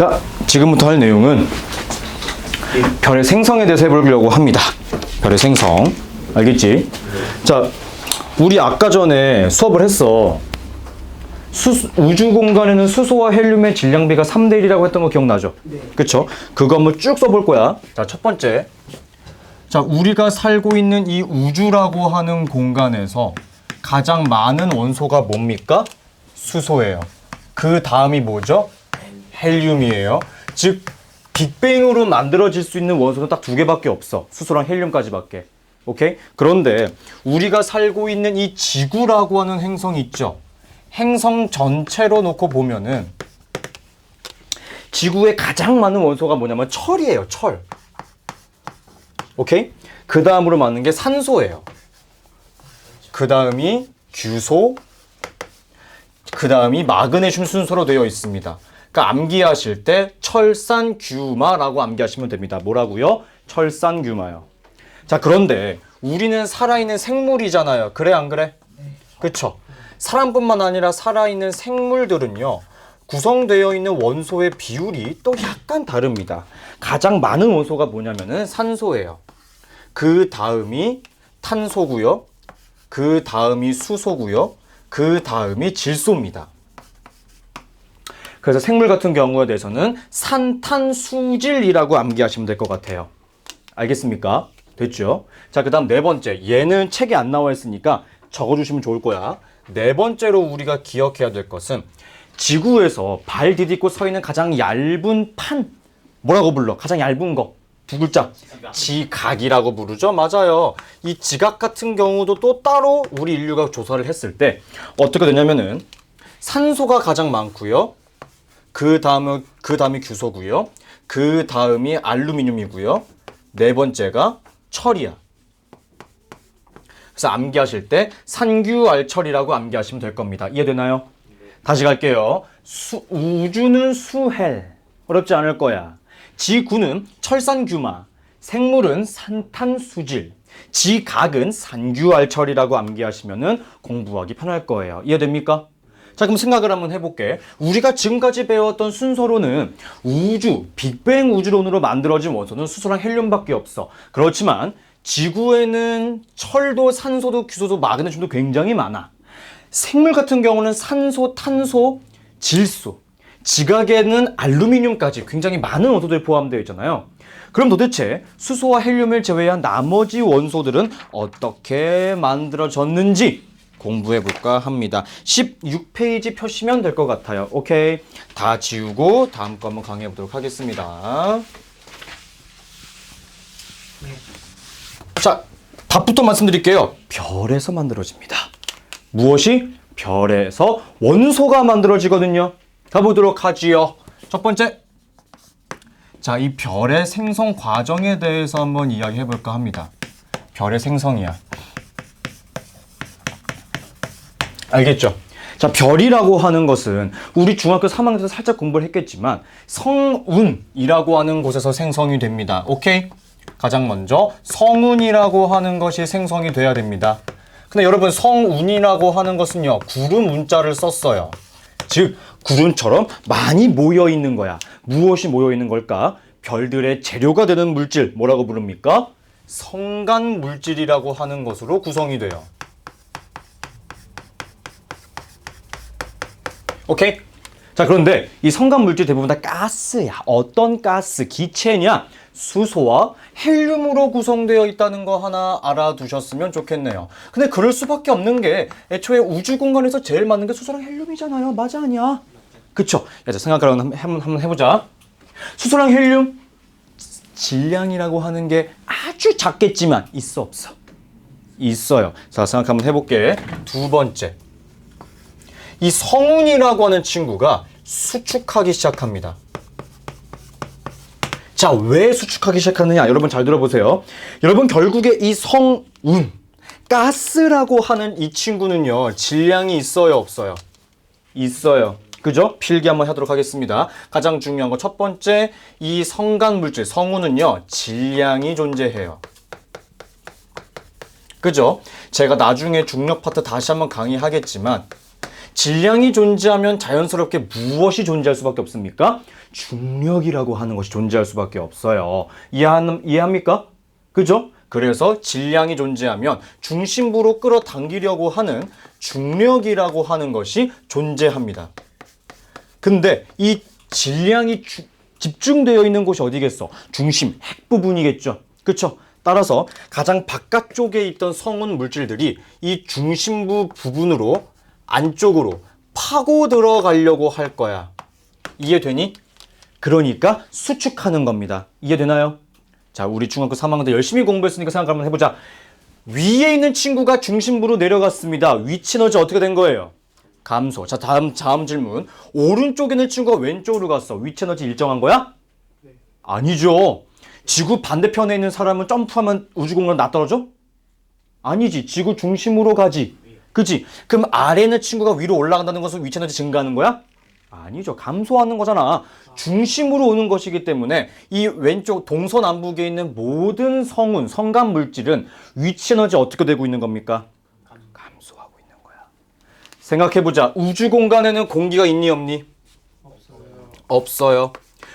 자, 지금부터 할 내용은 별의 생성에 대해서 해보려고 합니다. 별의 생성. 알겠지? 자, 우리 아까 전에 수업을 했어. 우주 공간에는 수소와 헬륨의 질량비가 3대 1이라고 했던 거 기억나죠? 네. 그쵸? 그거 한번 쭉 써볼 거야. 자, 첫 번째. 자, 우리가 살고 있는 이 우주라고 하는 공간에서 가장 많은 원소가 뭡니까? 수소예요. 그 다음이 뭐죠? 헬륨이에요. 즉, 빅뱅으로 만들어질 수 있는 원소는 딱 두 개밖에 없어. 수소랑 헬륨까지밖에. 오케이? 그런데 우리가 살고 있는 이 지구라고 하는 행성이 있죠? 행성 전체로 놓고 보면은 지구에 가장 많은 원소가 뭐냐면 철이에요. 철. 오케이? 그 다음으로 많은 게 산소예요. 그 다음이 규소, 그 다음이 마그네슘 순서로 되어 있습니다. 그러니까 암기하실 때 철산규마라고 암기하시면 됩니다. 뭐라고요? 철산규마요. 자, 그런데 우리는 살아있는 생물이잖아요. 그래 안 그래? 그쵸? 사람뿐만 아니라 살아있는 생물들은요, 구성되어 있는 원소의 비율이 또 약간 다릅니다. 가장 많은 원소가 뭐냐면은 산소예요. 그 다음이 탄소고요. 그 다음이 수소고요. 그 다음이 질소입니다. 그래서 생물 같은 경우에 대해서는 산탄수질이라고 암기하시면 될 것 같아요. 알겠습니까? 됐죠? 자, 그 다음 네 번째. 얘는 책에 안 나와 있으니까 적어주시면 좋을 거야. 네 번째로 우리가 기억해야 될 것은 지구에서 발 디딛고 서 있는 가장 얇은 판. 뭐라고 불러? 가장 얇은 거. 두 글자. 지각이라고 부르죠? 맞아요. 이 지각 같은 경우도 또 따로 우리 인류가 조사를 했을 때 어떻게 되냐면은 산소가 가장 많고요. 그 다음이 규소고요. 그 다음이 알루미늄이고요. 네 번째가 철이야. 그래서 암기하실 때 산규알철이라고 암기하시면 될 겁니다. 이해되나요? 다시 갈게요. 우주는 수헬. 어렵지 않을 거야. 지구는 철산규마. 생물은 산탄수질. 지각은 산규알철이라고 암기하시면 공부하기 편할 거예요. 이해됩니까? 자, 그럼 생각을 한번 해볼게. 우리가 지금까지 배웠던 순서로는 우주, 빅뱅 우주론으로 만들어진 원소는 수소랑 헬륨밖에 없어. 그렇지만 지구에는 철도, 산소도, 규소도, 마그네슘도 굉장히 많아. 생물 같은 경우는 산소, 탄소, 질소, 지각에는 알루미늄까지 굉장히 많은 원소들이 포함되어 있잖아요. 그럼 도대체 수소와 헬륨을 제외한 나머지 원소들은 어떻게 만들어졌는지 공부해볼까 합니다. 16페이지 펴시면 될 것 같아요. 오케이. 다 지우고 다음 거 한번 강의해보도록 하겠습니다. 자, 답부터 말씀드릴게요. 별에서 만들어집니다. 무엇이? 별에서 원소가 만들어지거든요. 가보도록 하지요. 첫 번째. 자, 이 별의 생성 과정에 대해서 한번 이야기해볼까 합니다. 별의 생성이야. 알겠죠? 자, 별이라고 하는 것은 우리 중학교 3학년 때서 살짝 공부를 했겠지만 성운이라고 하는 곳에서 생성이 됩니다. 오케이? 가장 먼저 성운이라고 하는 것이 생성이 돼야 됩니다. 근데 여러분, 성운이라고 하는 것은요, 구름 운자를 썼어요. 즉, 구름처럼 많이 모여 있는 거야. 무엇이 모여 있는 걸까? 별들의 재료가 되는 물질, 뭐라고 부릅니까? 성간 물질이라고 하는 것으로 구성이 돼요. 오케이? 자, 그런데 이 성간 물질 대부분 다 가스야. 어떤 가스? 기체냐? 수소와 헬륨으로 구성되어 있다는 거 하나 알아두셨으면 좋겠네요. 근데 그럴 수밖에 없는 게 애초에 우주 공간에서 제일 많은 게 수소랑 헬륨이잖아요. 맞아, 아니야? 그쵸? 야, 자, 생각을 한번 해보자. 수소랑 헬륨 질량이라고 하는 게 아주 작겠지만 있어, 없어? 있어요. 자, 생각 한번 해볼게. 두 번째. 이 성운이라고 하는 친구가 수축하기 시작합니다. 자, 왜 수축하기 시작하느냐? 여러분 잘 들어보세요. 여러분, 결국에 이 성운, 가스라고 하는 이 친구는요, 질량이 있어요, 없어요? 있어요. 그죠? 필기 한번 하도록 하겠습니다. 가장 중요한 거 첫 번째, 이 성간 물질, 성운은요, 질량이 존재해요. 그죠? 제가 나중에 중력 파트 다시 한번 강의하겠지만 질량이 존재하면 자연스럽게 무엇이 존재할 수밖에 없습니까? 중력이라고 하는 것이 존재할 수밖에 없어요. 이해합니까? 그죠? 그래서 질량이 존재하면 중심부로 끌어당기려고 하는 중력이라고 하는 것이 존재합니다. 근데 이 질량이 집중되어 있는 곳이 어디겠어? 중심, 핵 부분이겠죠. 그쵸? 따라서 가장 바깥쪽에 있던 성운 물질들이 이 중심부 부분으로 안쪽으로 파고 들어가려고 할 거야. 이해되니? 그러니까 수축하는 겁니다. 이해되나요? 자, 우리 중학교 3학년 때 열심히 공부했으니까 생각 한번 해보자. 위에 있는 친구가 중심부로 내려갔습니다. 위치 에너지 어떻게 된 거예요? 감소. 자, 다음 질문. 오른쪽에 있는 친구가 왼쪽으로 갔어. 위치 에너지 일정한 거야? 네. 아니죠. 지구 반대편에 있는 사람은 점프하면 우주공간 낯떨어져? 아니지. 지구 중심으로 가지. 그치? 그럼 아래에 있는 친구가 위로 올라간다는 것은 위치 에너지 증가하는 거야? 아니죠. 감소하는 거잖아. 중심으로 오는 것이기 때문에 이 왼쪽 동서남북에 있는 모든 성운, 성간 물질은 위치 에너지 어떻게 되고 있는 겁니까? 감소하고 있는 거야. 생각해보자. 우주 공간에는 공기가 있니 없니? 없어요.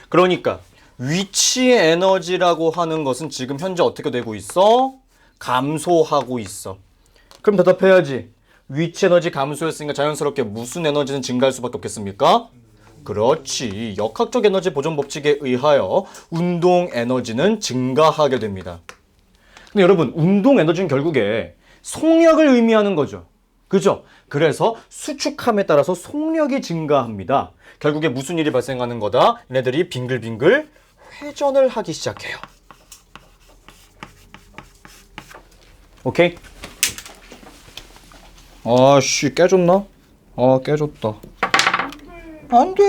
그러니까 위치 에너지라고 하는 것은 지금 현재 어떻게 되고 있어? 감소하고 있어. 그럼 대답해야지. 위치 에너지 감소했으니까 자연스럽게 무슨 에너지는 증가할 수밖에 없겠습니까? 그렇지. 역학적 에너지 보존 법칙에 의하여 운동 에너지는 증가하게 됩니다. 근데 여러분, 운동 에너지는 결국에 속력을 의미하는 거죠. 그죠? 그래서 수축함에 따라서 속력이 증가합니다. 결국에 무슨 일이 발생하는 거다? 얘네들이 빙글빙글 회전을 하기 시작해요. 오케이? 아씨, 깨졌나? 깨졌다. 안 돼.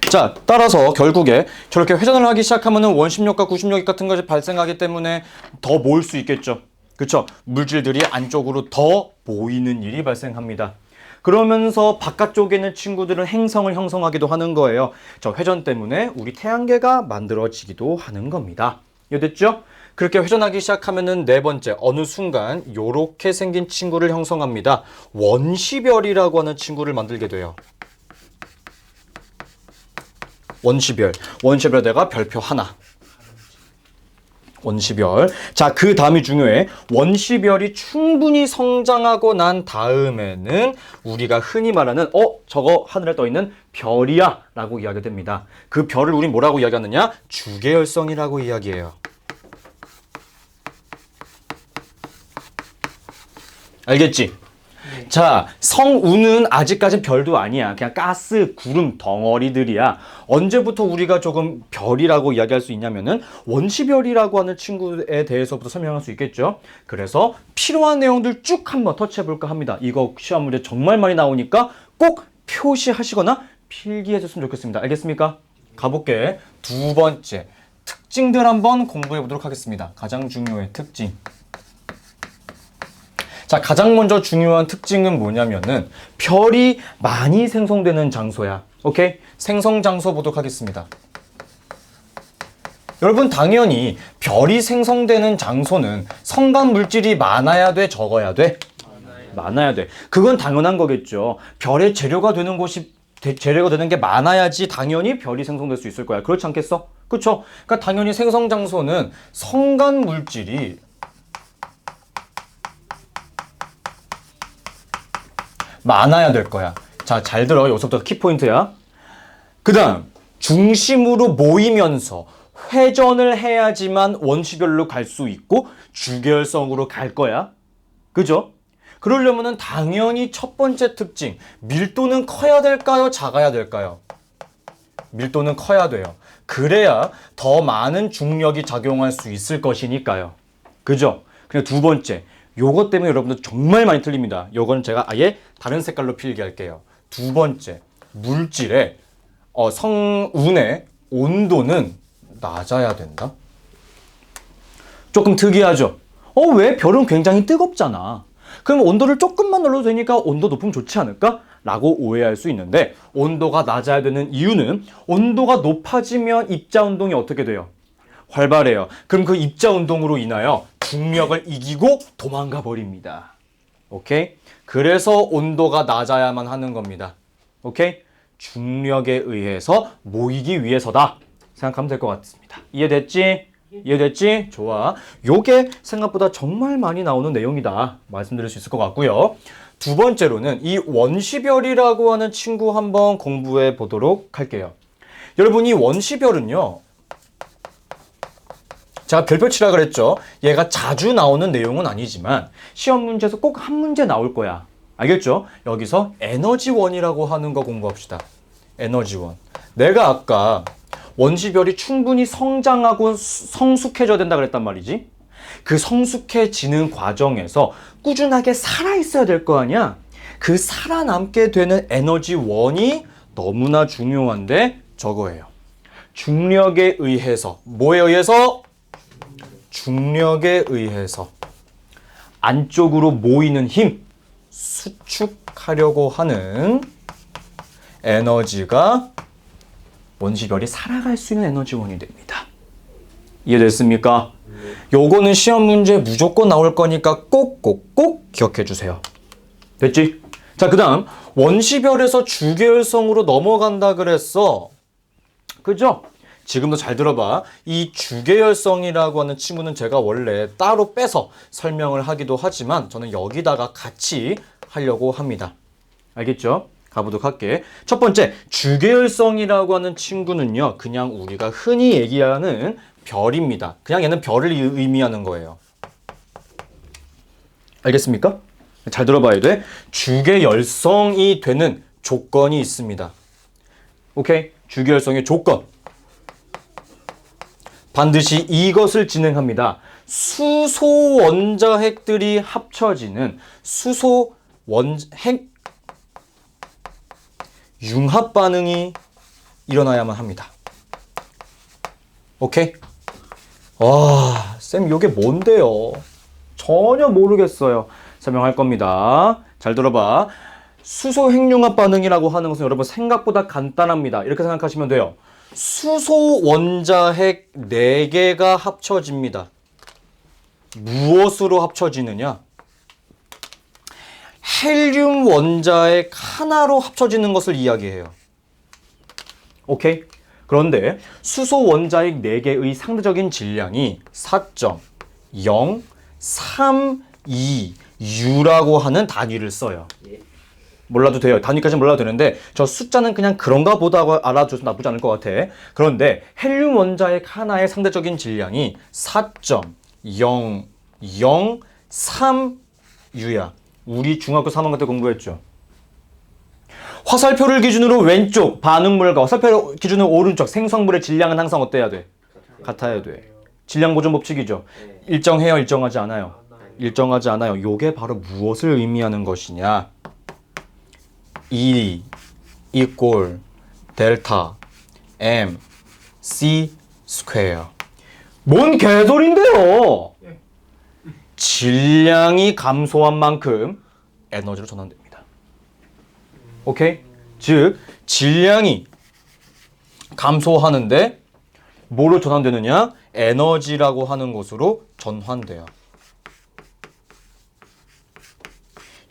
자, 따라서 결국에 저렇게 회전을 하기 시작하면 원심력과 구심력 같은 것이 발생하기 때문에 더 모일 수 있겠죠. 그쵸? 물질들이 안쪽으로 더 모이는 일이 발생합니다. 그러면서 바깥쪽에 있는 친구들은 행성을 형성하기도 하는 거예요. 저 회전 때문에 우리 태양계가 만들어지기도 하는 겁니다. 이해됐죠? 그렇게 회전하기 시작하면은 네 번째, 어느 순간 요렇게 생긴 친구를 형성합니다. 원시별이라고 하는 친구를 만들게 돼요. 원시별에다가 별표 하나. 원시별. 자, 그 다음이 중요해. 원시별이 충분히 성장하고 난 다음에는 우리가 흔히 말하는 저거 하늘에 떠 있는 별이야 라고 이야기됩니다. 그 별을 우린 뭐라고 이야기하느냐? 주계열성이라고 이야기해요. 알겠지? 네. 자, 성운은 아직까진 별도 아니야. 그냥 가스, 구름, 덩어리들이야. 언제부터 우리가 조금 별이라고 이야기할 수 있냐면은 원시별이라고 하는 친구에 대해서부터 설명할 수 있겠죠. 그래서 필요한 내용들 쭉 한번 터치해볼까 합니다. 이거 시험 문제 정말 많이 나오니까 꼭 표시하시거나 필기해줬으면 좋겠습니다. 알겠습니까? 가볼게. 두 번째, 특징들 한번 공부해보도록 하겠습니다. 가장 중요해, 특징. 자, 가장 먼저 중요한 특징은 뭐냐면은 별이 많이 생성되는 장소야. 오케이? 생성 장소 보도록 하겠습니다. 여러분, 당연히 별이 생성되는 장소는 성간 물질이 많아야 돼, 적어야 돼? 많아야 돼. 그건 당연한 거겠죠. 별의 재료가 되는 게 많아야지 당연히 별이 생성될 수 있을 거야. 그렇지 않겠어? 그렇죠? 그러니까 당연히 생성 장소는 성간 물질이 많아야 될 거야. 자, 잘 들어. 여기서부터 키포인트야. 그 다음, 중심으로 모이면서 회전을 해야지만 원시별로 갈 수 있고 주계열성으로 갈 거야. 그죠? 그러려면은 당연히 첫 번째 특징, 밀도는 커야 될까요? 작아야 될까요? 밀도는 커야 돼요. 그래야 더 많은 중력이 작용할 수 있을 것이니까요. 그죠? 그리고 두 번째, 요것 때문에 여러분들 정말 많이 틀립니다. 요거는 제가 아예 다른 색깔로 필기할게요. 두 번째, 물질의 성운의 온도는 낮아야 된다? 조금 특이하죠? 왜? 별은 굉장히 뜨겁잖아. 그럼 온도를 조금만 눌러도 되니까 온도 높으면 좋지 않을까? 라고 오해할 수 있는데, 온도가 낮아야 되는 이유는 온도가 높아지면 입자 운동이 어떻게 돼요? 활발해요. 그럼 그 입자 운동으로 인하여 중력을 이기고 도망가 버립니다. 오케이? 그래서 온도가 낮아야만 하는 겁니다. 오케이? 중력에 의해서 모이기 위해서다. 생각하면 될 것 같습니다. 이해됐지? 이해됐지? 좋아. 요게 생각보다 정말 많이 나오는 내용이다. 말씀드릴 수 있을 것 같고요. 두 번째로는 이 원시별이라고 하는 친구 한번 공부해 보도록 할게요. 여러분, 이 원시별은요, 제가 별표 치라 그랬죠. 얘가 자주 나오는 내용은 아니지만 시험 문제에서 꼭 한 문제 나올 거야. 알겠죠? 여기서 에너지원이라고 하는 거 공부합시다. 에너지원. 내가 아까 원시별이 충분히 성장하고 성숙해져야 된다 그랬단 말이지. 그 성숙해지는 과정에서 꾸준하게 살아있어야 될 거 아니야. 그 살아남게 되는 에너지원이 너무나 중요한데 저거예요. 중력에 의해서, 뭐에 의해서? 중력에 의해서 안쪽으로 모이는 힘, 수축하려고 하는 에너지가 원시별이 살아갈 수 있는 에너지원이 됩니다. 이해됐습니까? 요거는 시험 문제 무조건 나올 거니까 꼭 기억해 주세요. 됐지? 자, 그 다음 원시별에서 주계열성으로 넘어간다 그랬어. 그죠? 지금도 잘 들어봐. 이 주계열성이라고 하는 친구는 제가 원래 따로 빼서 설명을 하기도 하지만 저는 여기다가 같이 하려고 합니다. 알겠죠? 가보도록 할게. 첫 번째, 주계열성이라고 하는 친구는요, 그냥 우리가 흔히 얘기하는 별입니다. 그냥 얘는 별을 의미하는 거예요. 알겠습니까? 잘 들어봐야 돼. 주계열성이 되는 조건이 있습니다. 오케이? 주계열성의 조건. 반드시 이것을 진행합니다. 수소 원자핵들이 합쳐지는 수소 핵 융합 반응이 일어나야만 합니다. 오케이? 와, 쌤 이게 뭔데요? 전혀 모르겠어요. 설명할 겁니다. 잘 들어봐. 수소 핵융합 반응이라고 하는 것은 여러분 생각보다 간단합니다. 이렇게 생각하시면 돼요. 수소 원자핵 4개가 합쳐집니다. 무엇으로 합쳐지느냐? 헬륨 원자핵 하나로 합쳐지는 것을 이야기해요. 오케이? 그런데 수소 원자핵 4개의 상대적인 질량이 4.032U라고 하는 단위를 써요. 몰라도 돼요. 단위까지는 몰라도 되는데 저 숫자는 그냥 그런가 보다 알아줘서 나쁘지 않을 것 같아. 그런데 헬륨 원자핵 하나의 상대적인 질량이 4.003U야. 우리 중학교 3학년 때 공부했죠. 화살표를 기준으로 왼쪽 반응물과 화살표 기준으로 오른쪽 생성물의 질량은 항상 어때야 돼? 같아야 돼. 질량 보존 법칙이죠. 일정해요, 일정하지 않아요? 일정하지 않아요. 요게 바로 무엇을 의미하는 것이냐? E equal 델타 M C 스퀘어. 뭔 개소리인데요? 질량이 감소한 만큼 에너지로 전환됩니다. 오케이? 즉 질량이 감소하는데 뭐로 전환되느냐? 에너지라고 하는 것으로 전환돼요.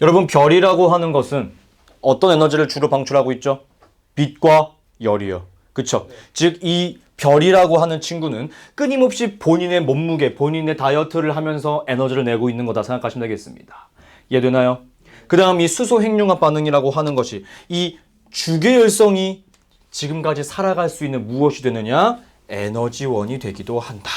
여러분, 별이라고 하는 것은 어떤 에너지를 주로 방출하고 있죠? 빛과 열이요. 그쵸? 즉 이 별이라고 하는 친구는 끊임없이 본인의 몸무게, 본인의 다이어트를 하면서 에너지를 내고 있는 거다 생각하시면 되겠습니다. 이해되나요? 그 다음 이 수소 핵융합 반응이라고 하는 것이 이 주계열성이 지금까지 살아갈 수 있는 무엇이 되느냐? 에너지원이 되기도 한다.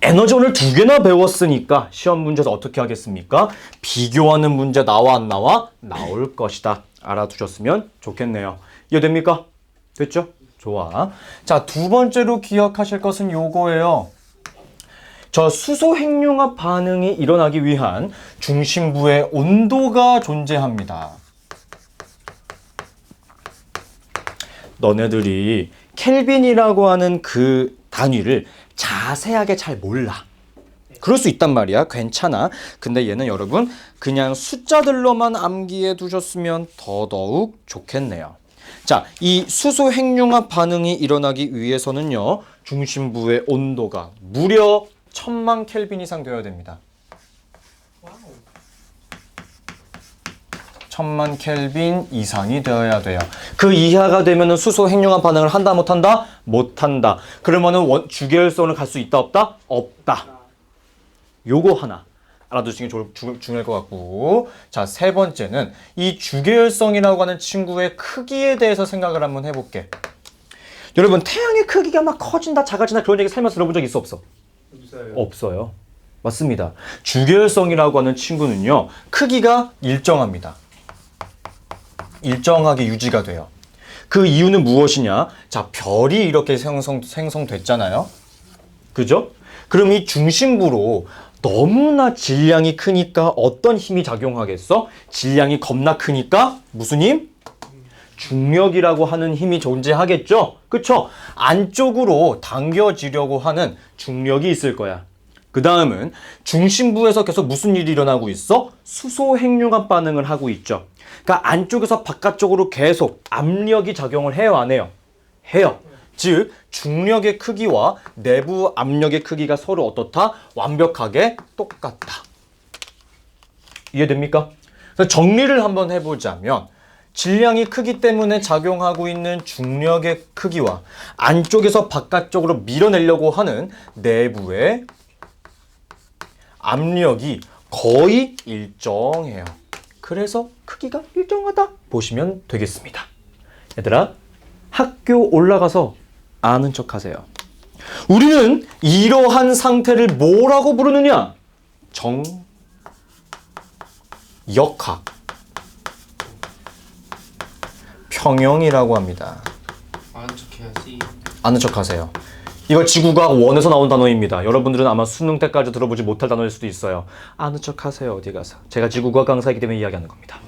에너지원을 2개나 배웠으니까 시험 문제에서 어떻게 하겠습니까? 비교하는 문제 나와 안 나와? 나올 것이다. 알아두셨으면 좋겠네요. 이해됩니까? 됐죠? 좋아. 자, 두 번째로 기억하실 것은 요거예요. 저 수소 핵융합 반응이 일어나기 위한 중심부의 온도가 존재합니다. 너네들이 켈빈이라고 하는 그 단위를 자세하게 잘 몰라. 그럴 수 있단 말이야. 괜찮아. 근데 얘는 여러분 그냥 숫자들로만 암기해 두셨으면 더더욱 좋겠네요. 자, 이 수소 핵융합 반응이 일어나기 위해서는요, 중심부의 온도가 무려 1000만 켈빈 이상 되어야 됩니다. 1000만 켈빈 이상이 되어야 돼요. 그 이하가 되면은 수소 핵융합 반응을 한다 못한다? 못한다. 그러면은 주계열성을 갈 수 있다 없다? 없다. 요거 하나 알아두시는 게 중요할 것 같고, 자, 세 번째는 이 주계열성이라고 하는 친구의 크기에 대해서 생각을 한번 해볼게. 여러분, 태양의 크기가 막 커진다 작아진다 그런 얘기 살면서 들어본 적 있어 없어? 없어요. 맞습니다. 주계열성이라고 하는 친구는요, 크기가 일정합니다. 일정하게 유지가 돼요. 그 이유는 무엇이냐? 자, 별이 이렇게 생성됐잖아요. 그죠? 그럼 이 중심부로 너무나 질량이 크니까 어떤 힘이 작용하겠어? 질량이 겁나 크니까 무슨 힘? 중력이라고 하는 힘이 존재하겠죠? 그쵸? 안쪽으로 당겨지려고 하는 중력이 있을 거야. 그 다음은 중심부에서 계속 무슨 일이 일어나고 있어? 수소 핵융합 반응을 하고 있죠. 그러니까 안쪽에서 바깥쪽으로 계속 압력이 작용을 해요, 안 해요? 해요. 즉, 중력의 크기와 내부 압력의 크기가 서로 어떻다? 완벽하게 똑같다. 이해됩니까? 그래서 정리를 한번 해보자면, 질량이 크기 때문에 작용하고 있는 중력의 크기와 안쪽에서 바깥쪽으로 밀어내려고 하는 내부의 압력이 거의 일정해요. 그래서 크기가 일정하다 보시면 되겠습니다. 얘들아, 학교 올라가서 아는 척 하세요. 우리는 이러한 상태를 뭐라고 부르느냐? 정역학 평형이라고 합니다. 아는 척 해야지. 아는 척 하세요. 이거 지구과학 1에서 나온 단어입니다. 여러분들은 아마 수능 때까지 들어보지 못할 단어일 수도 있어요. 아는 척 하세요, 어디 가서. 제가 지구과학 강사이기 때문에 이야기하는 겁니다.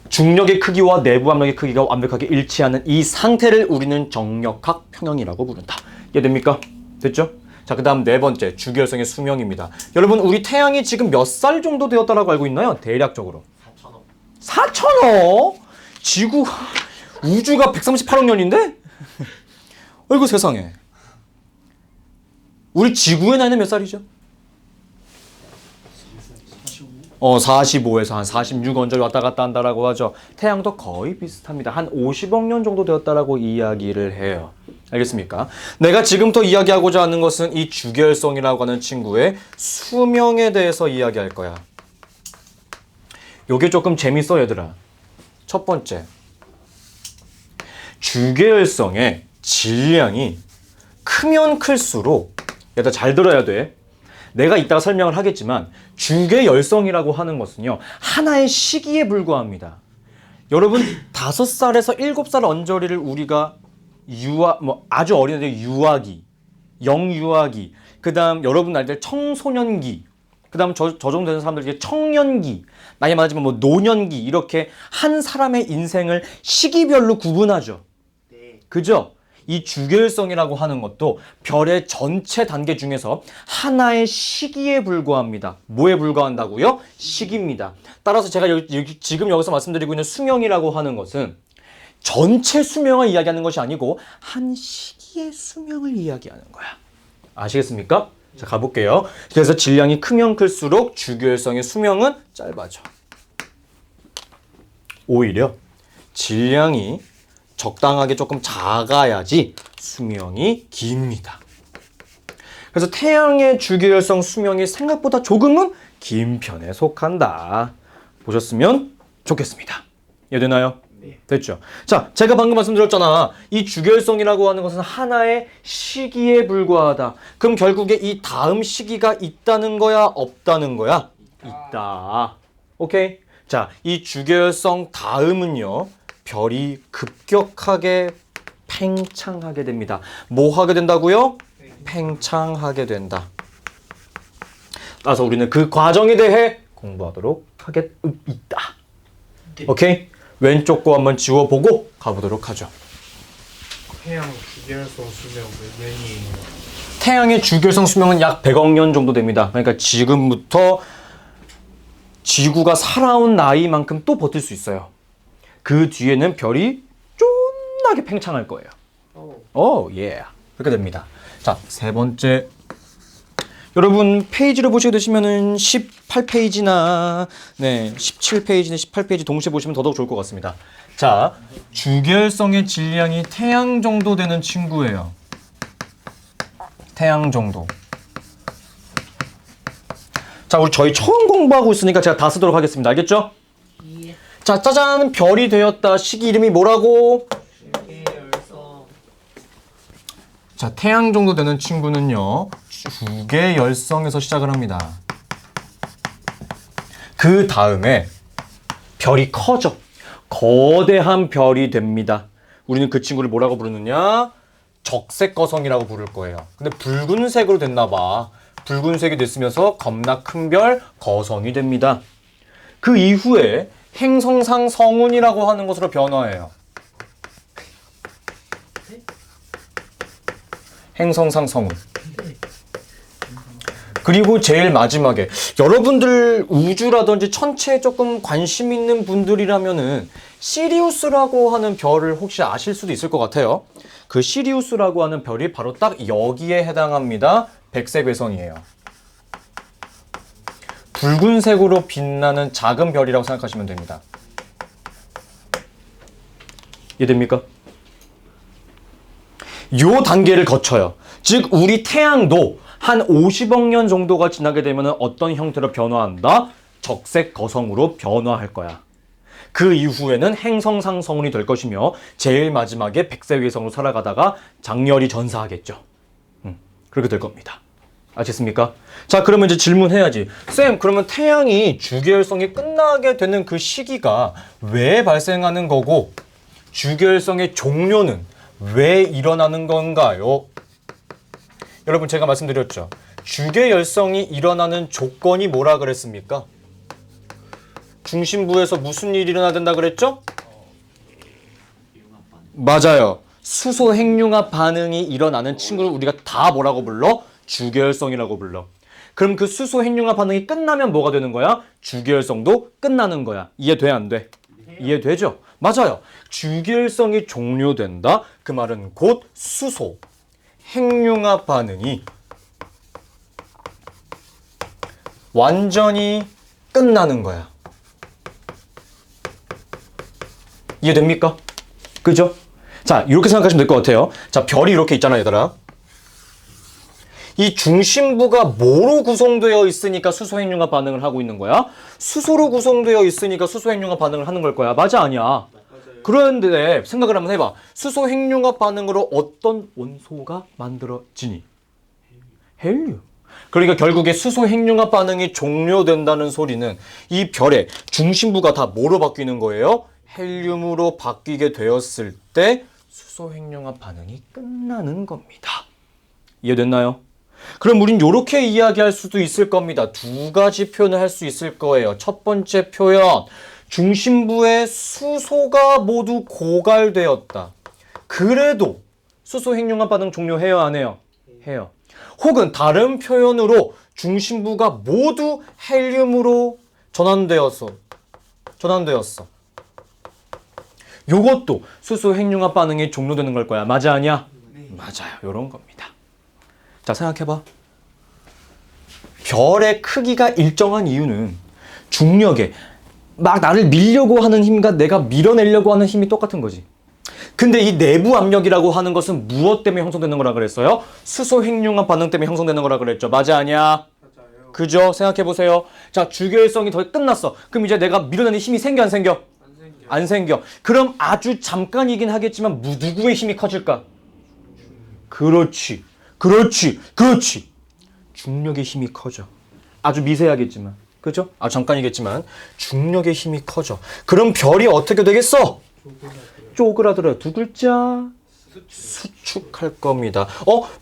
중력의 크기와 내부 압력의 크기가 완벽하게 일치하는 이 상태를 우리는 정역학 평형이라고 부른다. 이해됩니까? 됐죠? 자, 그 다음 네 번째, 주계열성의 수명입니다. 여러분, 우리 태양이 지금 몇 살 정도 되었다라고 알고 있나요? 대략적으로. 4천억. 4천억? 지구, 우주가 138억 년인데? 어이구 세상에. 우리 지구의 나이는 몇 살이죠? 45에서 한 46 언저리 왔다 갔다 한다라고 하죠. 태양도 거의 비슷합니다. 한 50억 년 정도 되었다라고 이야기를 해요. 알겠습니까? 내가 지금부터 이야기하고자 하는 것은 이 주계열성이라고 하는 친구의 수명에 대해서 이야기할 거야. 요게 조금 재밌어, 얘들아. 첫 번째, 주계열성의 질량이 크면 클수록, 얘들아 잘 들어야 돼. 내가 이따가 설명을 하겠지만 주계열성이라고 하는 것은요, 하나의 시기에 불과합니다. 여러분, 5살에서 7살 언저리를 우리가 아주 어린 애들 유아기, 영유아기, 그 다음 여러분 나이들 청소년기, 그 다음 저 정도 되는 사람들 이제 청년기, 나이 많아지면 뭐 노년기, 이렇게 한 사람의 인생을 시기별로 구분하죠. 네. 그죠? 이 주계열성이라고 하는 것도 별의 전체 단계 중에서 하나의 시기에 불과합니다. 뭐에 불과한다고요? 시기입니다. 따라서 제가 지금 여기서 말씀드리고 있는 수명이라고 하는 것은 전체 수명을 이야기하는 것이 아니고 한 시기의 수명을 이야기하는 거야. 아시겠습니까? 자, 가볼게요. 그래서 질량이 크면 클수록 주계열성의 수명은 짧아져. 오히려 질량이 적당하게 조금 작아야지 수명이 깁니다. 그래서 태양의 주계열성 수명이 생각보다 조금은 긴 편에 속한다. 보셨으면 좋겠습니다. 이해되나요? 네. 됐죠? 자, 제가 방금 말씀드렸잖아. 이 주계열성이라고 하는 것은 하나의 시기에 불과하다. 그럼 결국에 이 다음 시기가 있다는 거야? 없다는 거야? 있다. 오케이? 자, 이 주계열성 다음은요, 별이 급격하게 팽창하게 됩니다. 뭐 하게 된다고요? 팽창하게 된다. 따라서 우리는 그 과정에 대해 공부하도록 하겠다. 오케이? 왼쪽 거 한번 지워보고 가보도록 하죠. 태양 주계열성 수명 몇 년이에요? 태양의 주계열성 수명은 약 100억 년 정도 됩니다. 그러니까 지금부터 지구가 살아온 나이만큼 또 버틸 수 있어요. 그 뒤에는 별이 쫀나게 팽창할 거예요. 예. 그렇게 됩니다. 자, 세 번째, 여러분 페이지를 보시게 되시면은 18페이지나 17페이지나 18페이지 동시에 보시면 더더욱 좋을 것 같습니다. 자, 주결성의 질량이 태양 정도 되는 친구예요. 태양 정도. 자, 우리 저희 처음 공부하고 있으니까 제가 다 쓰도록 하겠습니다. 알겠죠? 예. 자, 짜잔! 별이 되었다. 식이 이름이 뭐라고? 주계열성. 자, 태양 정도 되는 친구는요, 주계열성에서 시작을 합니다. 그 다음에 별이 커져. 거대한 별이 됩니다. 우리는 그 친구를 뭐라고 부르느냐? 적색거성이라고 부를 거예요. 근데 붉은색으로 됐나 봐. 붉은색이 됐으면서 겁나 큰 별, 거성이 됩니다. 그 이후에 행성상 성운이라고 하는 것으로 변화해요. 행성상 성운. 그리고 제일 마지막에 여러분들 우주라든지 천체에 조금 관심 있는 분들이라면은 시리우스라고 하는 별을 혹시 아실 수도 있을 것 같아요. 그 시리우스라고 하는 별이 바로 딱 여기에 해당합니다. 백색 외성이에요. 붉은색으로 빛나는 작은 별이라고 생각하시면 됩니다. 이해됩니까? 요 단계를 거쳐요. 즉 우리 태양도 한 50억 년 정도가 지나게 되면 어떤 형태로 변화한다? 적색 거성으로 변화할 거야. 그 이후에는 행성상 성운이 될 것이며 제일 마지막에 백색 외성으로 살아가다가 장렬히 전사하겠죠. 그렇게 될 겁니다. 아셨습니까? 자, 그러면 이제 질문해야지. 쌤, 그러면 태양이 주계열성이 끝나게 되는 그 시기가 왜 발생하는 거고 주계열성의 종료는 왜 일어나는 건가요? 여러분 제가 말씀드렸죠. 주계열성이 일어나는 조건이 뭐라 그랬습니까? 중심부에서 무슨 일이 일어나야 된다 그랬죠? 맞아요. 수소 핵융합 반응이 일어나는 친구를 우리가 다 뭐라고 불러? 주계열성이라고 불러. 그럼 그 수소 핵융합 반응이 끝나면 뭐가 되는 거야? 주계열성도 끝나는 거야. 이해돼 안 돼? 이해되죠? 맞아요. 주계열성이 종료된다. 그 말은 곧 수소 핵융합 반응이 완전히 끝나는 거야. 이해됩니까? 그죠? 자, 이렇게 생각하시면 될 것 같아요. 자, 별이 이렇게 있잖아, 얘들아. 이 중심부가 뭐로 구성되어 있으니까 수소 핵융합 반응을 하고 있는 거야? 수소로 구성되어 있으니까 수소 핵융합 반응을 하는 걸 거야. 맞아, 아니야? 그런데 생각을 한번 해봐. 수소 핵융합 반응으로 어떤 원소가 만들어지니? 헬륨. 그러니까 결국에 수소 핵융합 반응이 종료된다는 소리는 이 별의 중심부가 다 뭐로 바뀌는 거예요? 헬륨으로 바뀌게 되었을 때 수소 핵융합 반응이 끝나는 겁니다. 이해됐나요? 그럼 우린 이렇게 이야기할 수도 있을 겁니다. 두 가지 표현을 할 수 있을 거예요. 첫 번째 표현, 중심부에 수소가 모두 고갈되었다. 그래도 수소 핵융합 반응 종료해요, 안 해요? 해요. 혹은 다른 표현으로 중심부가 모두 헬륨으로 전환되었어. 요것도 수소 핵융합 반응이 종료되는 걸 거야. 맞아, 아니야? 맞아요. 요런 겁니다. 자, 생각해봐. 별의 크기가 일정한 이유는 중력에 막 나를 밀려고 하는 힘과 내가 밀어내려고 하는 힘이 똑같은 거지. 근데 이 내부 압력이라고 하는 것은 무엇 때문에 형성되는 거라 그랬어요? 수소 핵융합 반응 때문에 형성되는 거라 그랬죠. 맞아, 아니야? 맞아요. 그죠? 생각해보세요. 자, 주계열성이 더 끝났어. 그럼 이제 내가 밀어내는 힘이 생겨, 안 생겨? 안 생겨. 안 생겨. 그럼 아주 잠깐이긴 하겠지만 누구의 힘이 커질까? 그렇지. 중력의 힘이 커져. 아주 미세하겠지만. 그죠? 잠깐이겠지만 중력의 힘이 커져. 그럼 별이 어떻게 되겠어? 쪼그라들어요. 두 글자. 수축할 겁니다.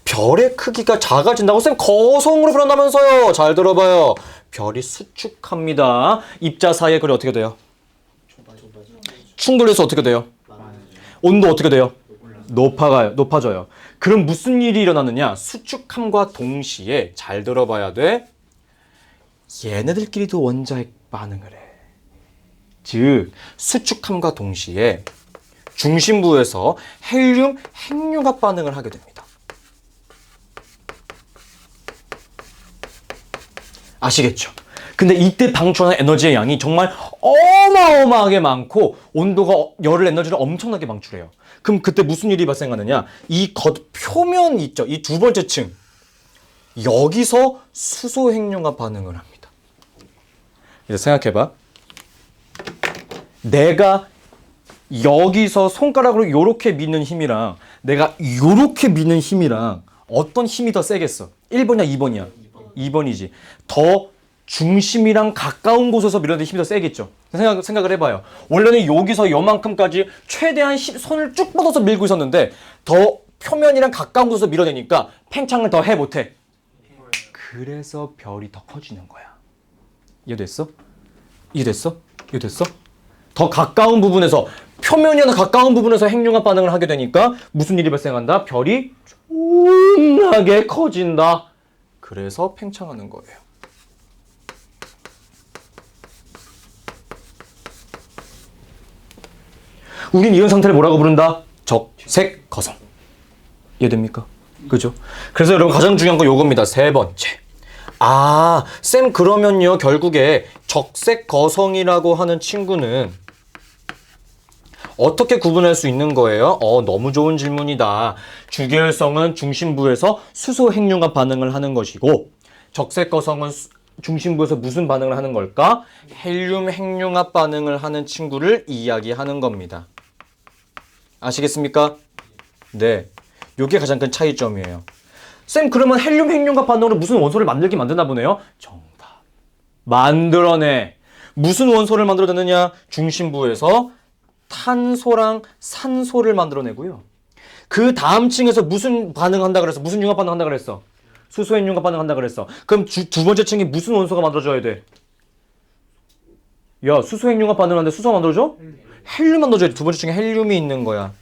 별의 크기가 작아진다고? 쌤, 거성으로 변한다면서요. 잘 들어봐요. 별이 수축합니다. 입자 사이의 거리 어떻게 돼요? 충돌해서 어떻게 돼요? 온도 어떻게 돼요? 높아져요. 그럼 무슨 일이 일어나느냐? 수축함과 동시에 잘 들어봐야 돼. 얘네들끼리도 원자핵 반응을 해. 즉, 수축함과 동시에 중심부에서 헬륨 핵융합 반응을 하게 됩니다. 아시겠죠? 근데 이때 방출하는 에너지의 양이 정말 어마어마하게 많고 온도가 열을 에너지를 엄청나게 방출해요. 그럼 그때 무슨 일이 발생하느냐? 이 겉 표면 있죠? 이 두 번째 층 여기서 수소 핵융합 반응을 합니다. 이제 생각해봐. 내가 여기서 손가락으로 요렇게 미는 힘이랑 내가 요렇게 미는 힘이랑 어떤 힘이 더 세겠어? 1번이야 2번이야? 2번이지. 더 중심이랑 가까운 곳에서 밀어내는 힘이 더 세겠죠. 생각을 해봐요. 원래는 여기서 요만큼까지 최대한 손을 쭉 뻗어서 밀고 있었는데 더 표면이랑 가까운 곳에서 밀어내니까 팽창을 더 해 못해? 그래서 별이 더 커지는 거야. 이해됐어? 이해됐어? 이해됐어? 더 가까운 부분에서 표면이나 가까운 부분에서 핵융합 반응을 하게 되니까 무슨 일이 발생한다? 별이 존나게 커진다. 그래서 팽창하는 거예요. 우린 이런 상태를 뭐라고 부른다? 적색 거성. 이해됩니까? 그죠? 그래서 여러분 가장 중요한 건 요겁니다. 세 번째. 아, 쌤 그러면요 결국에 적색 거성이라고 하는 친구는 어떻게 구분할 수 있는 거예요? 너무 좋은 질문이다. 주계열성은 중심부에서 수소 핵융합 반응을 하는 것이고 적색 거성은 중심부에서 무슨 반응을 하는 걸까? 헬륨 핵융합 반응을 하는 친구를 이야기하는 겁니다. 아시겠습니까? 네. 요게 가장 큰 차이점이에요. 쌤 그러면 헬륨 핵융합 반응으로 무슨 원소를 만들나 보네요? 정답. 만들어내. 무슨 원소를 만들어내느냐? 중심부에서 탄소랑 산소를 만들어내고요. 그 다음 층에서 무슨 반응한다 그랬어? 무슨 융합 반응한다 그랬어? 수소 핵융합 반응한다 그랬어. 그럼 두 번째 층에 무슨 원소가 만들어져야 돼? 야, 수소 핵융합 반응하는데 수소가 만들어져? 헬륨 만들어줘야 돼. 두 번째 층에 헬륨이 있는 거야.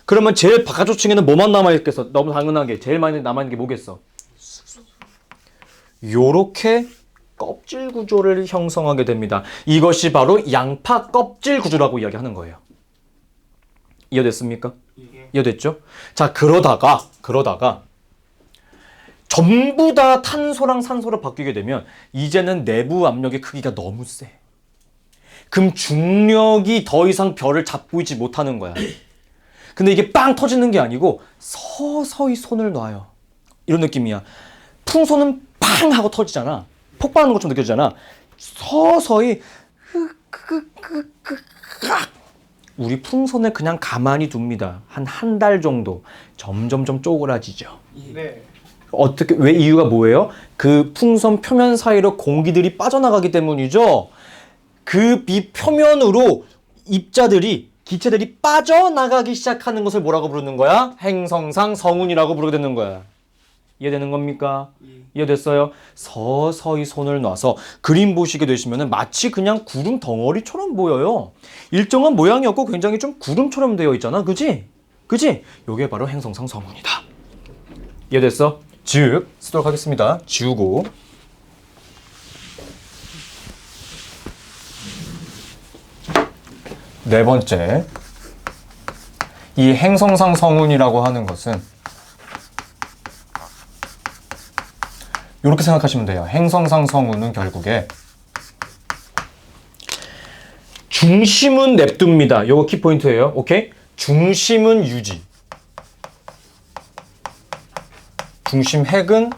그러면 제일 바깥쪽 층에는 뭐만 남아있겠어? 너무 당연하게 제일 많이 남아있는 게 뭐겠어? 수소. 요렇게 껍질 구조를 형성하게 됩니다. 이것이 바로 양파 껍질 구조라고 이야기하는 거예요. 이해됐습니까? 이해됐죠? 자, 그러다가 전부 다 탄소랑 산소로 바뀌게 되면 이제는 내부 압력의 크기가 너무 세. 그럼 중력이 더 이상 별을 잡고 있지 못하는 거야. 근데 이게 빵 터지는 게 아니고 서서히 손을 놔요. 이런 느낌이야. 풍선은 팡 하고 터지잖아. 폭발하는 것처럼 느껴지잖아. 서서히 우리 풍선을 그냥 가만히 둡니다. 한 달 정도. 점점점 쪼그라지죠. 네. 어떻게, 왜 이유가 뭐예요? 그 풍선 표면 사이로 공기들이 빠져나가기 때문이죠. 그 표면으로 기체들이 빠져나가기 시작하는 것을 뭐라고 부르는 거야? 행성상 성운이라고 부르게 되는 거야. 이해되는 겁니까? 이해됐어요? 서서히 손을 놔서 그림 보시게 되시면 마치 그냥 구름 덩어리처럼 보여요. 일정한 모양이었고 굉장히 좀 구름처럼 되어 있잖아. 그지? 요게 바로 행성상 성운이다. 이해됐어? 즉, 쓰도록 하겠습니다. 지우고. 네 번째. 이 행성상 성운이라고 하는 것은 이렇게 생각하시면 돼요. 행성상 성운은 결국에 중심은 냅둡니다. 요거 키포인트예요. 오케이? 중심은 유지. 중심 핵은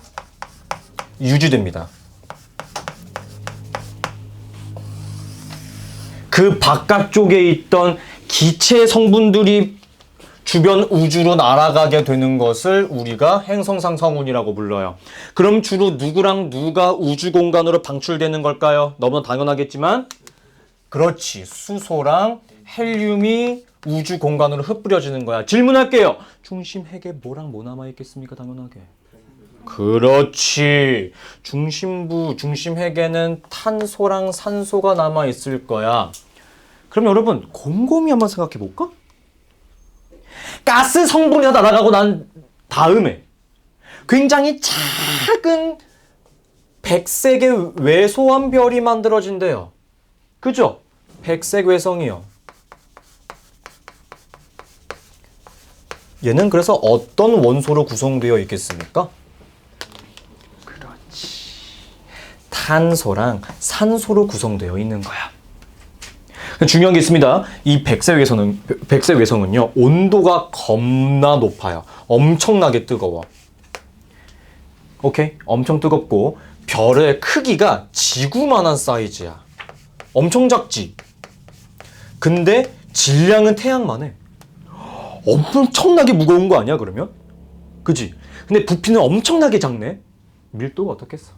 유지됩니다. 그 바깥쪽에 있던 기체 성분들이 주변 우주로 날아가게 되는 것을 우리가 행성상 성운이라고 불러요. 그럼 주로 누구랑 누가 우주 공간으로 방출되는 걸까요? 너무나 당연하겠지만 그렇지. 수소랑 헬륨이 우주 공간으로 흩뿌려지는 거야. 질문할게요. 중심 핵에 뭐랑 뭐 남아있겠습니까? 당연하게. 그렇지. 중심 핵에는 탄소랑 산소가 남아있을 거야. 그럼 여러분 곰곰이 한번 생각해 볼까? 가스 성분이 다 날아가고 난 다음에 굉장히 작은 백색의 왜소한 별이 만들어진대요. 그죠? 백색 외성이요. 얘는 그래서 어떤 원소로 구성되어 있겠습니까? 그렇지. 탄소랑 산소로 구성되어 있는 거야. 중요한 게 있습니다. 이 백색 외성은요, 온도가 겁나 높아요. 엄청나게 뜨거워. 오케이? 엄청 뜨겁고, 별의 크기가 지구만한 사이즈야. 엄청 작지? 근데 질량은 태양만 해. 엄청나게 무거운 거 아니야, 그러면? 그지? 근데 부피는 엄청나게 작네? 밀도가 어떻겠어?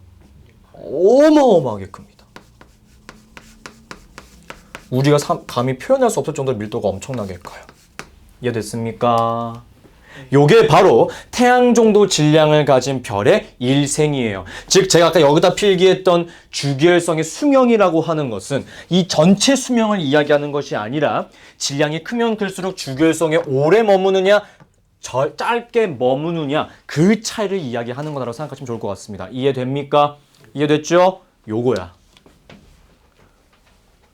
어마어마하게 큽니다. 우리가 감히 표현할 수 없을 정도로 밀도가 엄청나게 커요. 이해됐습니까? 요게 바로 태양 정도 질량을 가진 별의 일생이에요. 즉 제가 아까 여기다 필기했던 주기율성의 수명이라고 하는 것은 이 전체 수명을 이야기하는 것이 아니라 질량이 크면 클수록 주기율성에 오래 머무느냐 짧게 머무느냐 그 차이를 이야기하는 거라고 생각하시면 좋을 것 같습니다. 이해됩니까? 이해됐죠? 요거야.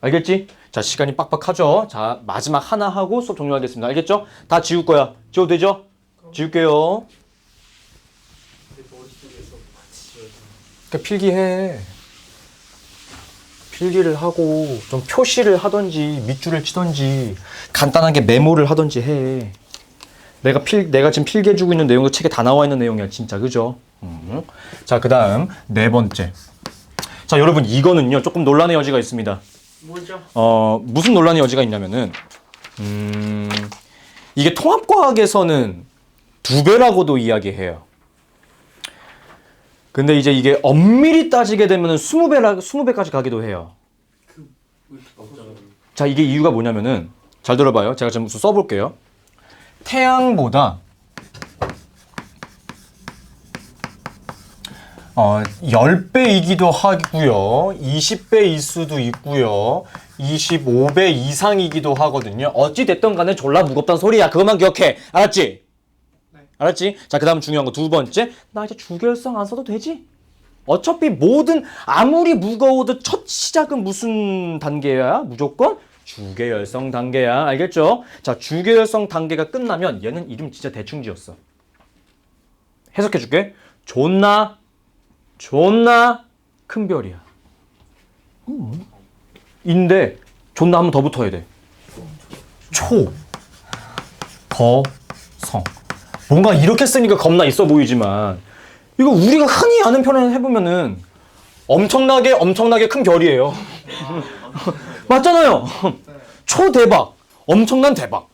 알겠지? 자, 시간이 빡빡하죠? 자, 마지막 하나 하고 수업 종료하겠습니다. 알겠죠? 다 지울 거야. 지워도 되죠? 지울게요. 그러니까 필기해. 필기를 하고 좀 표시를 하던지 밑줄을 치던지 간단하게 메모를 하던지 해. 내가 지금 필기해주고 있는 내용도 책에 다 나와 있는 내용이야. 진짜. 그죠? 자, 그 다음 네 번째. 자, 여러분 이거는요. 조금 논란의 여지가 있습니다. 뭐죠? 무슨 논란의 여지가 있냐면은 이게 통합과학에서는 2배라고도 이야기해요. 근데 이제 이게 엄밀히 따지게 되면은 20배까지 가기도 해요. 자, 이게 이유가 뭐냐면은 잘 들어봐요. 제가 지금 써볼게요. 태양보다 10배이기도 하고요. 20배일 수도 있고요. 25배 이상이기도 하거든요. 어찌 됐든 간에 졸라 무겁단 소리야. 그것만 기억해. 알았지? 네. 알았지? 자, 그 다음 중요한 거 두 번째. 나 이제 주기율성 안 써도 되지? 어차피 뭐든 아무리 무거워도 첫 시작은 무슨 단계야? 무조건 주계열성 단계야. 알겠죠? 자, 주계열성 단계가 끝나면 얘는 이름 진짜 대충 지었어. 해석해 줄게. 존나 큰 별이야. 인데 존나 한 번 더 붙어야 돼. 성. 뭔가 이렇게 쓰니까 겁나 있어 보이지만 이거 우리가 흔히 아는 표현을 해보면은 엄청나게 큰 별이에요. 맞잖아요. 초대박, 엄청난 대박.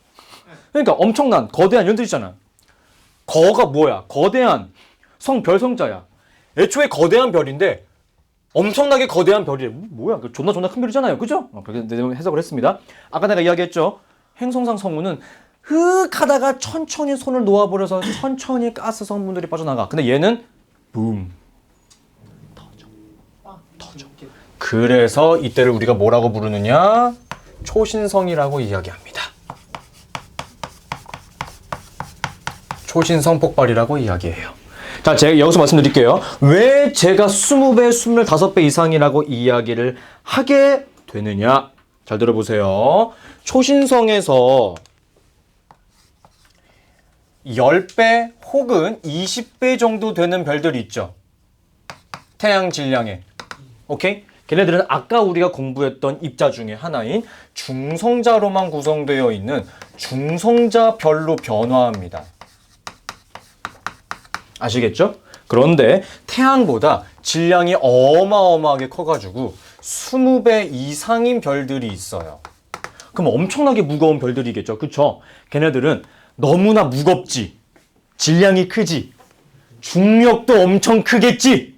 그러니까 엄청난, 거대한 이런 뜻이잖아. 거가 뭐야? 거대한, 별성자야. 애초에 거대한 별인데 엄청나게 거대한 별이래. 뭐야? 존나 큰 별이잖아요. 그죠? 그렇게 해석을 했습니다. 아까 내가 이야기했죠. 행성상 성운은 하다가 천천히 손을 놓아버려서 천천히 가스 성분들이 빠져나가. 근데 얘는 붐. 터져. 그래서 이때를 우리가 뭐라고 부르느냐? 초신성이라고 이야기합니다. 초신성 폭발이라고 이야기해요. 자, 제가 여기서 말씀드릴게요. 왜 제가 20배, 25배 이상이라고 이야기를 하게 되느냐? 잘 들어보세요. 초신성에서 10배 혹은 20배 정도 되는 별들이 있죠. 태양 질량에. 오케이? 걔네들은 아까 우리가 공부했던 입자 중에 하나인 중성자로만 구성되어 있는 중성자 별로 변화합니다. 아시겠죠? 그런데 태양보다 질량이 어마어마하게 커가지고 20배 이상인 별들이 있어요. 그럼 엄청나게 무거운 별들이겠죠. 그쵸? 걔네들은 너무나 무겁지. 질량이 크지. 중력도 엄청 크겠지.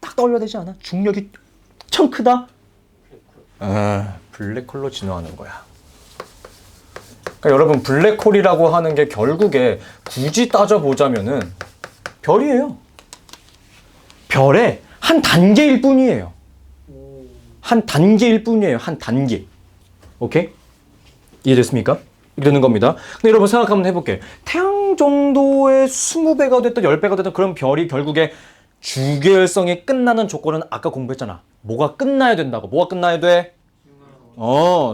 딱 떠올려야 되지 않아? 중력이 엄청 크다? 블랙홀로 진화하는 거야. 그러니까 여러분, 블랙홀이라고 하는 게 결국에 굳이 따져보자면은 별이에요. 별의 한 단계일 뿐이에요. 한 단계일 뿐이에요. 한 단계. 오케이? 이해됐습니까? 이렇게 되는 겁니다. 근데 여러분 생각 한번 해볼게. 태양 정도의 20배가 됐든 10배가 됐든 그런 별이 결국에 주계열성이 끝나는 조건은 아까 공부했잖아. 뭐가 끝나야 된다고. 뭐가 끝나야 돼?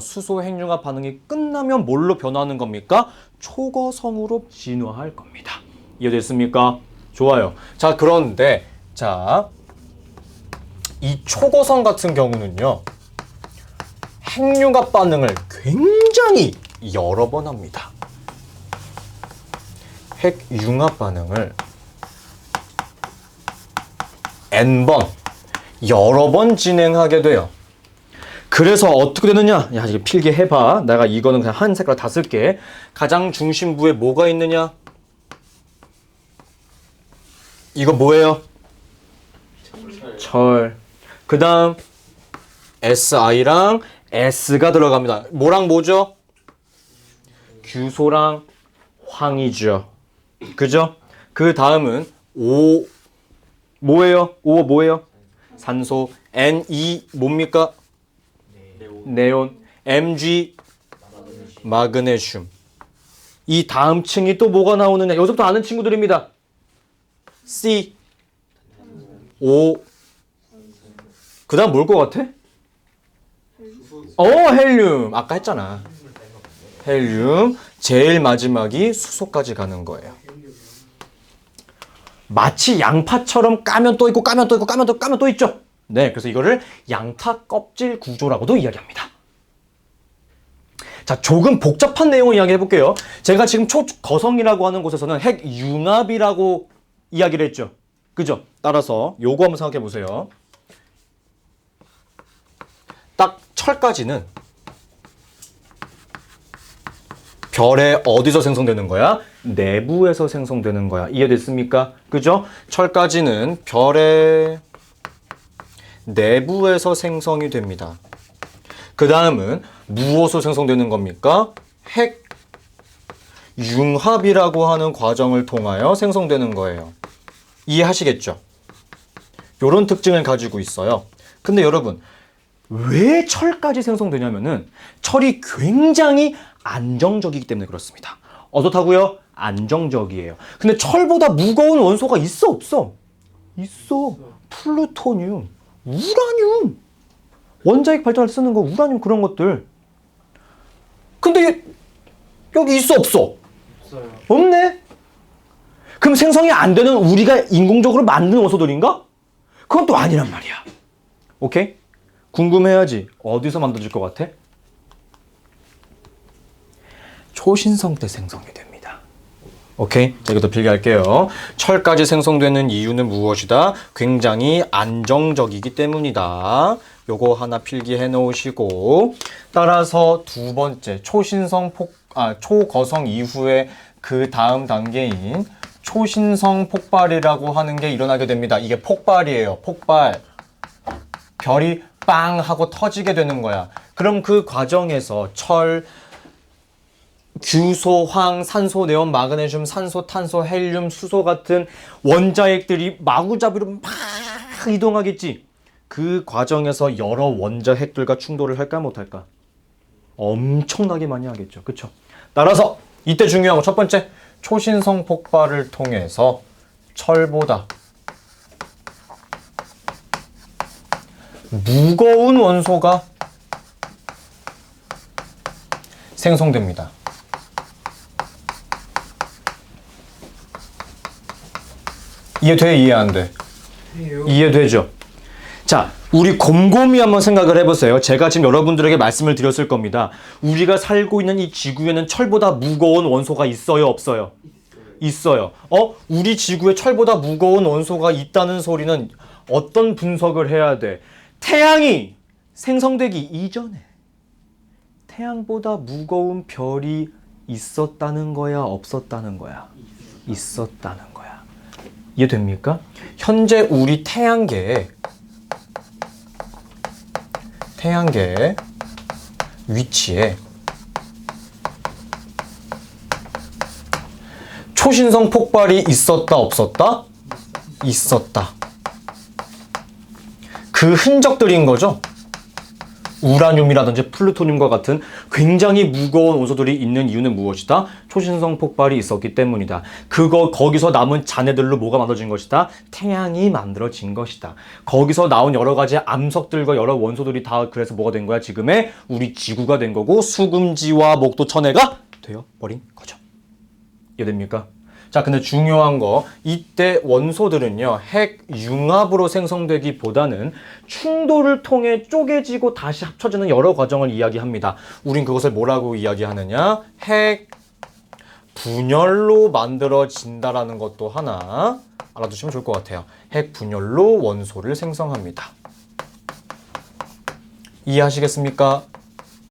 수소 핵융합 반응이 끝나면 뭘로 변화하는 겁니까? 초거성으로 진화할 겁니다. 이해됐습니까? 좋아요. 자, 그런데 자, 이 초고성 같은 경우는요. 핵융합 반응을 굉장히 여러 번 합니다. 핵융합 반응을 N번, 여러 번 진행하게 돼요. 그래서 어떻게 되느냐? 야, 이거 필기해봐. 내가 이거는 그냥 한 색깔 다 쓸게. 가장 중심부에 뭐가 있느냐? 이거 뭐예요? 철. 그 다음 SI랑 S가 들어갑니다. 뭐랑 뭐죠? 규소랑 황이죠. 그죠? 그 다음은 O. 뭐예요? O 뭐예요? 산소. Ne 뭡니까? 네온. Mg 마그네슘. 이 다음 층이 또 뭐가 나오느냐? 여기서부터 아는 친구들입니다. C O. 그 다음 뭘 것 같아? 헬륨. 아까 했잖아. 헬륨. 제일 마지막이 수소까지 가는 거예요. 마치 양파처럼 까면 또 있고 까면 또 있고 까면 또 있죠. 네, 그래서 이거를 양파 껍질 구조라고도 이야기합니다. 자, 조금 복잡한 내용을 이야기해 볼게요. 제가 지금 초거성이라고 하는 곳에서는 핵융합이라고 이야기를 했죠. 그죠? 따라서 요거 한번 생각해 보세요. 딱 철까지는 별의 어디서 생성되는 거야? 내부에서 생성되는 거야. 이해됐습니까? 그죠? 철까지는 별의 내부에서 생성이 됩니다. 그 다음은 무엇으로 생성되는 겁니까? 핵융합이라고 하는 과정을 통하여 생성되는 거예요. 이해하시겠죠? 이런 특징을 가지고 있어요. 근데 여러분, 왜 철까지 생성되냐면은 철이 굉장히 안정적이기 때문에 그렇습니다. 어떻다고요? 안정적이에요. 근데 철보다 무거운 원소가 있어, 없어? 있어. 플루토늄, 우라늄. 원자핵 발전을 쓰는 거, 우라늄 그런 것들. 근데 여기 있어, 없어? 없어요. 없네? 그럼 생성이 안 되는 우리가 인공적으로 만든 원소들인가? 그건 또 아니란 말이야. 오케이? 궁금해야지. 어디서 만들어질 것 같아? 초신성 때 생성이 됩니다. 오케이? 자, 이것도 필기할게요. 철까지 생성되는 이유는 무엇이다? 굉장히 안정적이기 때문이다. 요거 하나 필기해 놓으시고, 따라서 두 번째 초거성 이후에 그 다음 단계인 초신성 폭발이라고 하는 게 일어나게 됩니다. 이게 폭발이에요. 폭발. 별이 빵 하고 터지게 되는 거야. 그럼 그 과정에서 철, 규소, 황, 산소, 네온, 마그네슘, 산소, 탄소, 헬륨, 수소 같은 원자핵들이 마구잡이로 막 이동하겠지. 그 과정에서 여러 원자핵들과 충돌을 할까 못할까? 엄청나게 많이 하겠죠. 그쵸? 따라서 이때 중요한 거 첫 번째, 초신성 폭발을 통해서 철보다 무거운 원소가 생성됩니다. 이해돼? 이해 안 돼? 이해되죠? 자, 우리 곰곰이 한번 생각을 해보세요. 제가 지금 여러분들에게 말씀을 드렸을 겁니다. 우리가 살고 있는 이 지구에는 철보다 무거운 원소가 있어요, 없어요? 있어요. 우리 지구에 철보다 무거운 원소가 있다는 소리는 어떤 분석을 해야 돼? 태양이 생성되기 이전에 태양보다 무거운 별이 있었다는 거야, 없었다는 거야? 있었다는 거야. 이해됩니까? 현재 우리 태양계의 위치에 초신성 폭발이 있었다, 없었다? 있었다. 그 흔적들인 거죠. 우라늄이라든지 플루토늄과 같은 굉장히 무거운 원소들이 있는 이유는 무엇이다? 초신성 폭발이 있었기 때문이다. 거기서 남은 잔해들로 뭐가 만들어진 것이다? 태양이 만들어진 것이다. 거기서 나온 여러 가지 암석들과 여러 원소들이 다 그래서 뭐가 된 거야? 지금의 우리 지구가 된 거고 수금지와 목도 천해가 되어버린 거죠. 이해됩니까? 자, 근데 중요한 거, 이때 원소들은요, 핵 융합으로 생성되기보다는 충돌을 통해 쪼개지고 다시 합쳐지는 여러 과정을 이야기합니다. 우린 그것을 뭐라고 이야기하느냐? 핵 분열로 만들어진다라는 것도 하나 알아두시면 좋을 것 같아요. 핵 분열로 원소를 생성합니다. 이해하시겠습니까?